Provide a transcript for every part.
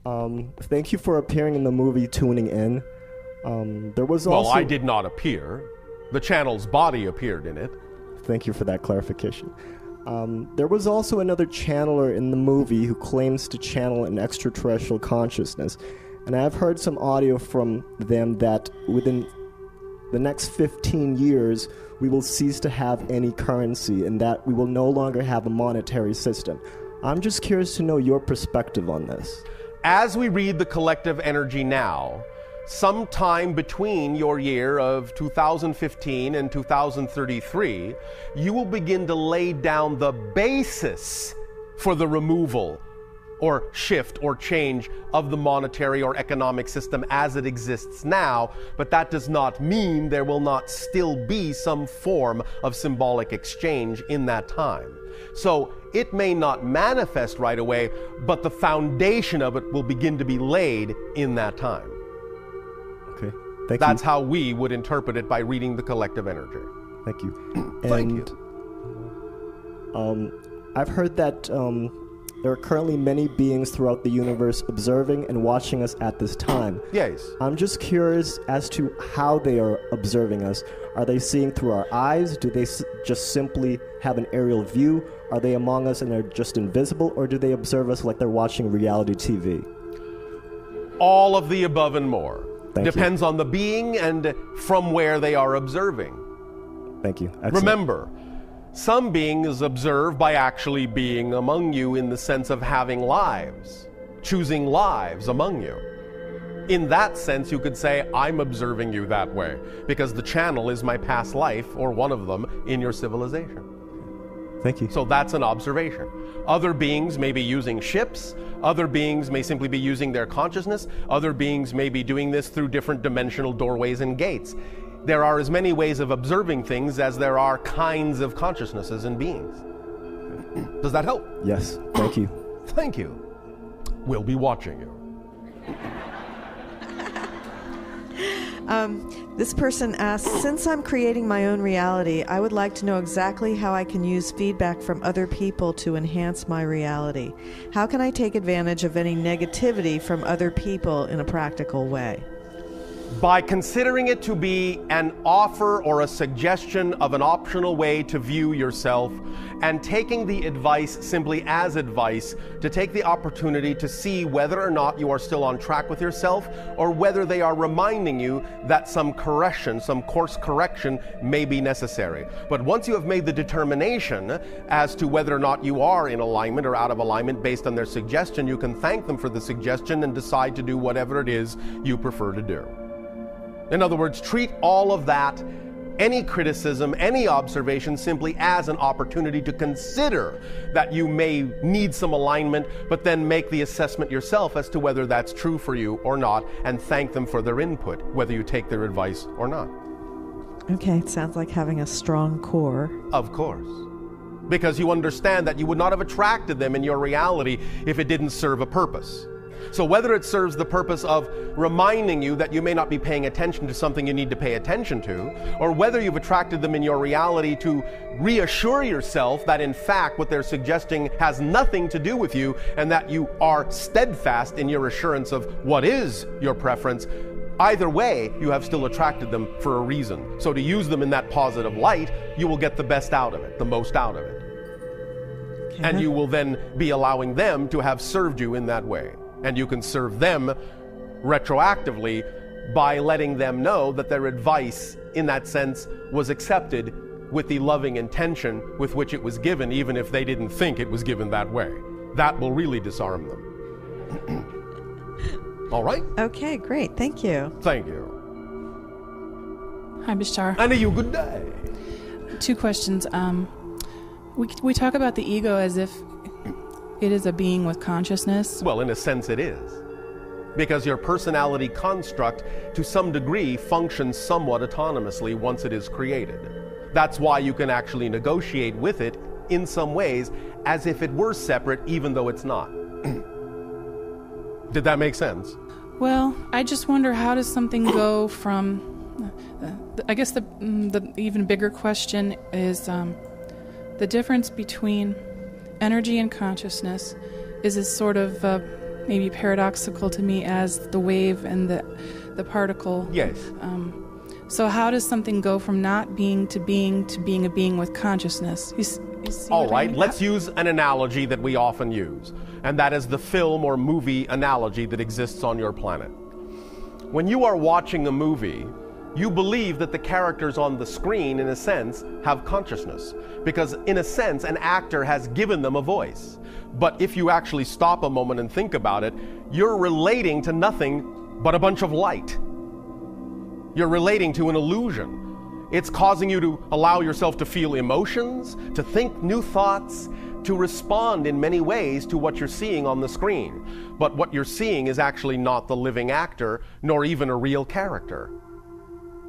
Thank you for appearing in the movie Tuning In. There was also... Well, I did not appear. The channel's body appeared in it. Thank you for that clarification. There was also another channeler in the movie who claims to channel an extraterrestrial consciousness. And I've heard some audio from them that within the next 15 years, we will cease to have any currency and that we will no longer have a monetary system. I'm just curious to know your perspective on this. As we read the collective energy now, sometime between your year of 2015 and 2033, you will begin to lay down the basis for the removal or shift or change of the monetary or economic system as it exists now, but that does not mean there will not still be some form of symbolic exchange in that time. So it may not manifest right away, but the foundation of it will begin to be laid in that time. Okay, thank you. That's how we would interpret it by reading the collective energy. Thank you. Thank you. I've heard that there are currently many beings throughout the universe observing and watching us at this time. Yes. I'm just curious as to how they are observing us. Are they seeing through our eyes? Do they just simply have an aerial view? Are they among us and they're just invisible? Or do they observe us like they're watching reality TV? All of the above and more. Thank you. Depends on the being and from where they are observing. Thank you. Excellent. Remember, some beings observe by actually being among you in the sense of having lives, choosing lives among you. In that sense, you could say, I'm observing you that way, because the channel is my past life, or one of them, in your civilization. Thank you. So that's an observation. Other beings may be using ships, other beings may simply be using their consciousness, other beings may be doing this through different dimensional doorways and gates. There are as many ways of observing things as there are kinds of consciousnesses and beings. Does that help? Yes, thank you. Thank you. We'll be watching you. This person asks, since I'm creating my own reality, I would like to know exactly how I can use feedback from other people to enhance my reality. How can I take advantage of any negativity from other people in a practical way? By considering it to be an offer or a suggestion of an optional way to view yourself, and taking the advice simply as advice, to take the opportunity to see whether or not you are still on track with yourself, or whether they are reminding you that some correction, some course correction may be necessary. But once you have made the determination as to whether or not you are in alignment or out of alignment based on their suggestion, you can thank them for the suggestion and decide to do whatever it is you prefer to do. In other words, treat all of that, any criticism, any observation, simply as an opportunity to consider that you may need some alignment, but then make the assessment yourself as to whether that's true for you or not, and thank them for their input, whether you take their advice or not. Okay, it sounds like having a strong core. Of course. Because you understand that you would not have attracted them in your reality if it didn't serve a purpose. So whether it serves the purpose of reminding you that you may not be paying attention to something you need to pay attention to, or whether you've attracted them in your reality to reassure yourself that in fact what they're suggesting has nothing to do with you and that you are steadfast in your assurance of what is your preference, either way, you have still attracted them for a reason. So to use them in that positive light, you will get the best out of it, the most out of it. Okay. And you will then be allowing them to have served you in that way. And you can serve them retroactively by letting them know that their advice, in that sense, was accepted with the loving intention with which it was given, even if they didn't think it was given that way. That will really disarm them. All right? Okay, great. Thank you. Thank you. Hi, Bishar. And you, good day. 2 questions. We talk about the ego as if it is a being with consciousness. Well, in a sense it is. Because your personality construct, to some degree, functions somewhat autonomously once it is created. That's why you can actually negotiate with it in some ways as if it were separate, even though it's not. Did that make sense? Well, I just wonder, how does something go from... I guess the even bigger question is the difference between energy and consciousness is a sort of, maybe paradoxical to me as the wave and the particle. Yes. So how does something go from not being to being a being with consciousness? You see All what I right, mean? let's use an analogy that we often use, and that is the film or movie analogy that exists on your planet. When you are watching a movie, you believe that the characters on the screen, in a sense, have consciousness, because in a sense, an actor has given them a voice. But if you actually stop a moment and think about it, you're relating to nothing but a bunch of light. You're relating to an illusion. It's causing you to allow yourself to feel emotions, to think new thoughts, to respond in many ways to what you're seeing on the screen. But what you're seeing is actually not the living actor, nor even a real character.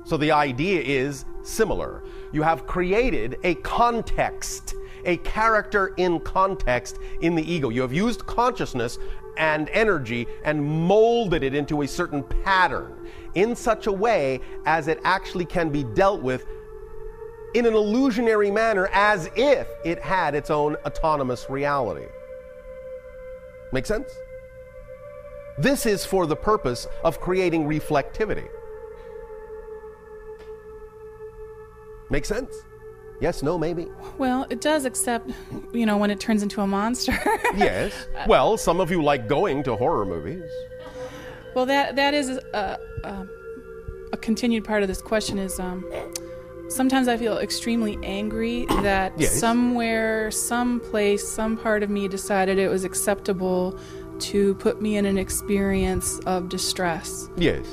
So the idea is similar. You have created a context, a character in context in the ego. You have used consciousness and energy and molded it into a certain pattern in such a way as it actually can be dealt with in an illusionary manner, as if it had its own autonomous reality. Make sense? This is for the purpose of creating reflectivity. Make sense? Yes, no, maybe? Well, it does, except, when it turns into a monster. Yes. Well, some of you like going to horror movies. Well, that is a continued part of this question is sometimes I feel extremely angry that Yes. somewhere, someplace, some part of me decided it was acceptable to put me in an experience of distress. Yes.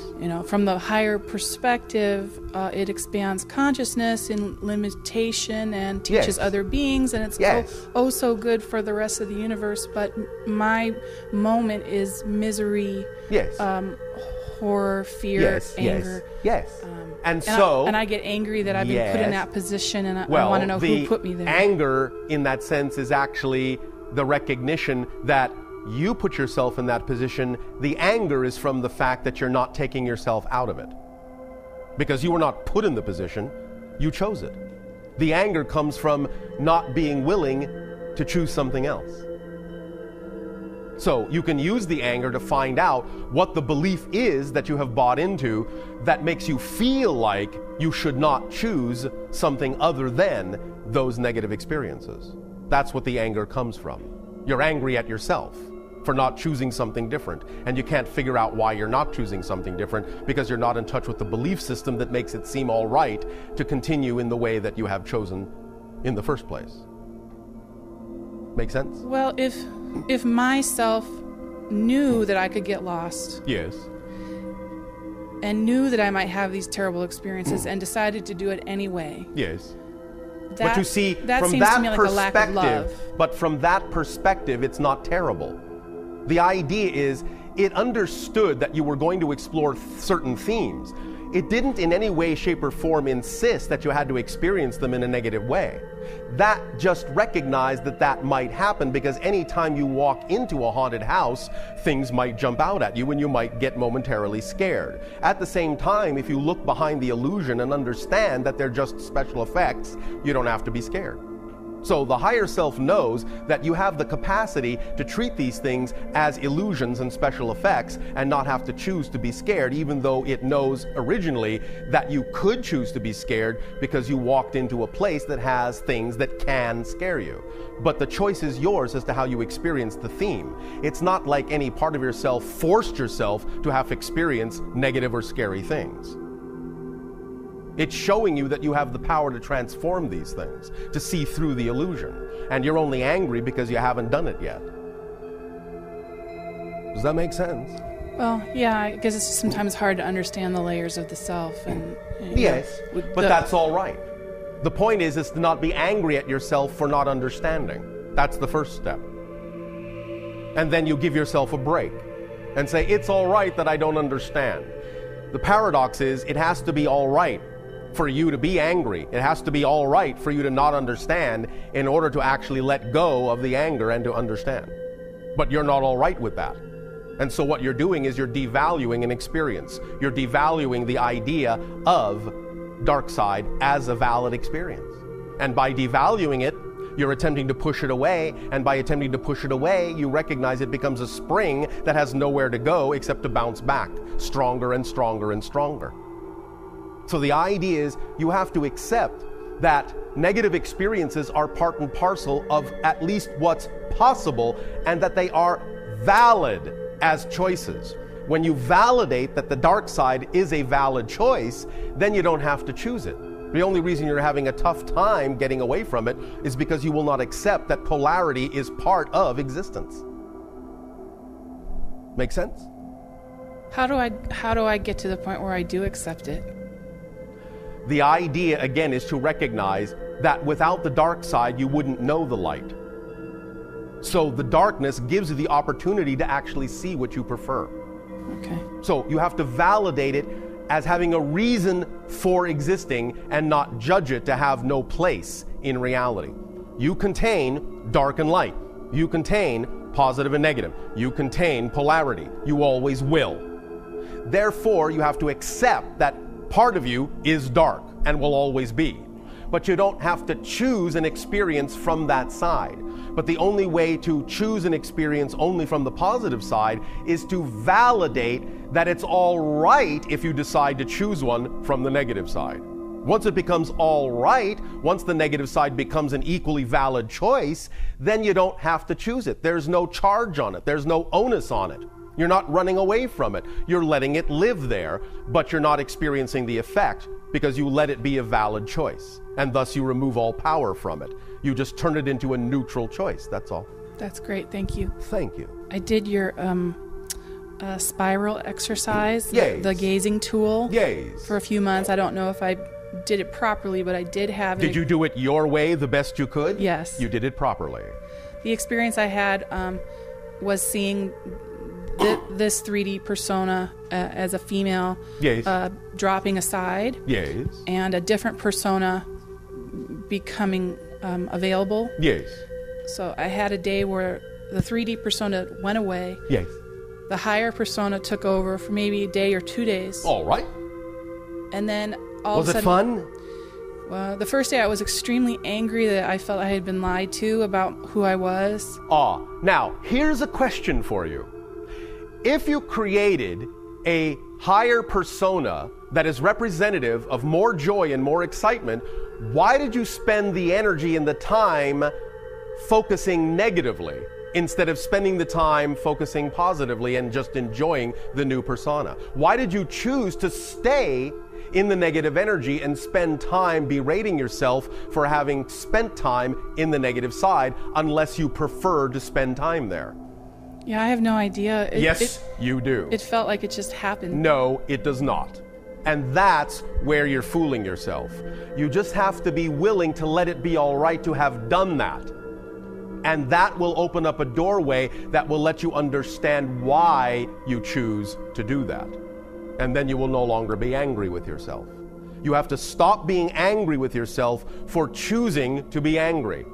From the higher perspective, it expands consciousness in limitation and teaches Yes. other beings, and it's Yes. so good for the rest of the universe. But my moment is misery, Yes. horror, fear, Yes. anger. Yes. And I get angry that I've been put in that position, and I want to know the who put me there. anger in that sense is actually the recognition that you put yourself in that position. The anger is from the fact that you're not taking yourself out of it. Because you were not put in the position, you chose it. The anger comes from not being willing to choose something else. So you can use the anger to find out what the belief is that you have bought into that makes you feel like you should not choose something other than those negative experiences. That's what the anger comes from. You're angry at yourself for not choosing something different, and you can't figure out why you're not choosing something different because you're not in touch with the belief system that makes it seem all right to continue in the way that you have chosen in the first place. Make sense? Well, if myself knew that I could get lost Yes. and knew that I might have these terrible experiences and decided to do it anyway, Yes. that, But you see, that from seems that to me like a lack of love. but from that perspective, it's not terrible. The idea is, it understood that you were going to explore certain themes. It didn't in any way, shape, or form insist that you had to experience them in a negative way. That just recognized that that might happen, because anytime you walk into a haunted house, things might jump out at you and you might get momentarily scared. At the same time, if you look behind the illusion and understand that they're just special effects, you don't have to be scared. So the higher self knows that you have the capacity to treat these things as illusions and special effects and not have to choose to be scared, even though it knows originally that you could choose to be scared because you walked into a place that has things that can scare you. But the choice is yours as to how you experience the theme. It's not like any part of yourself forced yourself to have to experience negative or scary things. It's showing you that you have the power to transform these things, to see through the illusion. And you're only angry because you haven't done it yet. Does that make sense? Well, yeah, I guess it's sometimes hard to understand the layers of the self. Yes, but that's all right. The point is to not be angry at yourself for not understanding. That's the first step. And then you give yourself a break and say, it's all right that I don't understand. The paradox is, it has to be all right for you to be angry. It has to be all right for you to not understand in order to actually let go of the anger and to understand. But you're not all right with that. And so what you're doing is you're devaluing an experience. You're devaluing the idea of dark side as a valid experience. And by devaluing it, You're attempting to push it away, and by attempting to push it away, you recognize it becomes a spring that has nowhere to go except to bounce back, stronger and stronger and stronger. So the idea is you have to accept that negative experiences are part and parcel of at least what's possible, and that they are valid as choices. When you validate that the dark side is a valid choice, then you don't have to choose it. The only reason you're having a tough time getting away from it is because you will not accept that polarity is part of existence. Make sense? How do I get to the point where I do accept it? The idea, again, is to recognize that without the dark side, you wouldn't know the light. So the darkness gives you the opportunity to actually see what you prefer. Okay. So you have to validate it as having a reason for existing and not judge it to have no place in reality. You contain dark and light. You contain positive and negative. You contain polarity. You always will. Therefore, you have to accept that part of you is dark and will always be. But you don't have to choose an experience from that side. But the only way to choose an experience only from the positive side is to validate that it's all right if you decide to choose one from the negative side. Once it becomes all right, once the negative side becomes an equally valid choice, then you don't have to choose it. There's no charge on it. There's no onus on it. You're not running away from it. You're letting it live there, but you're not experiencing the effect because you let it be a valid choice. And thus you remove all power from it. You just turn it into a neutral choice. That's all. That's great. Thank you. Thank you. I did your spiral exercise, Yes. the gazing tool, Yes. for a few months. I don't know if I did it properly, but I did have it. Did you do it your way the best you could? Yes. You did it properly. The experience I had was seeing this 3D persona as a female, Yes. dropping aside, Yes. and a different persona becoming available. Yes. So I had a day where the 3D persona went away. Yes. The higher persona took over for maybe a day or 2 days. All right. And then all Was of a it sudden, fun? The first day I was extremely angry that I felt I had been lied to about who I was. Now, here's a question for you. If you created a higher persona that is representative of more joy and more excitement, why did you spend the energy and the time focusing negatively instead of spending the time focusing positively and just enjoying the new persona? Why did you choose to stay in the negative energy and spend time berating yourself for having spent time in the negative side unless you prefer to spend time there? Yeah, I have no idea. Yes, you do. It felt like it just happened. No, it does not. And that's where you're fooling yourself. You just have to be willing to let it be all right to have done that. And that will open up a doorway that will let you understand why you choose to do that. And then you will no longer be angry with yourself. You have to stop being angry with yourself for choosing to be angry,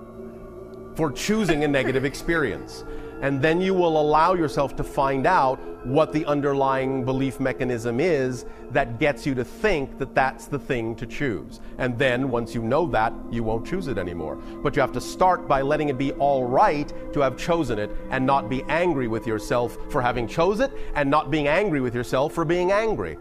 for choosing a negative experience. And then you will allow yourself to find out what the underlying belief mechanism is that gets you to think that that's the thing to choose. And then once you know that, you won't choose it anymore. But you have to start by letting it be all right to have chosen it and not be angry with yourself for having chosen it and not being angry with yourself for being angry.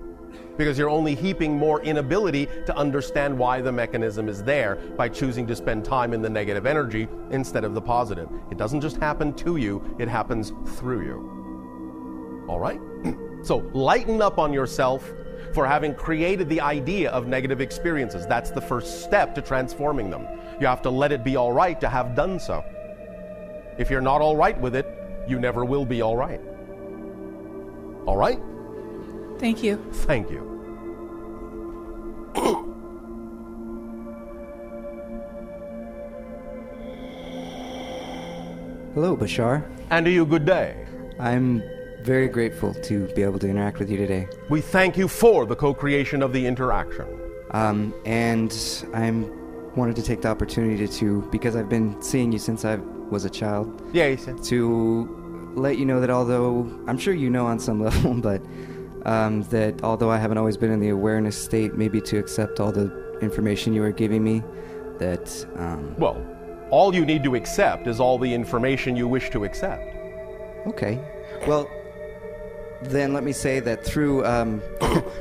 Because you're only heaping more inability to understand why the mechanism is there by choosing to spend time in the negative energy instead of the positive. It doesn't just happen to you, it happens through you. All right? So lighten up on yourself for having created the idea of negative experiences. That's the first step to transforming them. You have to let it be all right to have done so. If you're not all right with it, you never will be all right. All right? Thank you. Thank you. Hello, Bashar. And to you, good day. I'm very grateful to be able to interact with you today. We thank you for the co-creation of the interaction. And I wanted to take the opportunity to, because I've been seeing you since I was a child, Yes. to let you know that although, I'm sure you know on some level, but that although I haven't always been in the awareness state, maybe to accept all the information you are giving me, that... Well, All you need to accept is all the information you wish to accept. Okay. Well, then let me say that through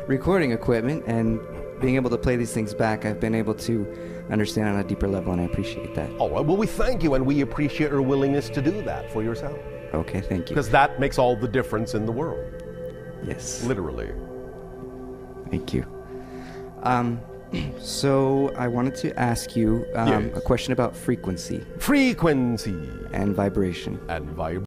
recording equipment and being able to play these things back, I've been able to understand on a deeper level, and I appreciate that. Oh, well, we thank you, and we appreciate your willingness to do that for yourself. Okay, thank you. Because that makes all the difference in the world. Yes. Literally. Thank you. So I wanted to ask you Yes. a question about frequency Frequency and vibration. and vibration.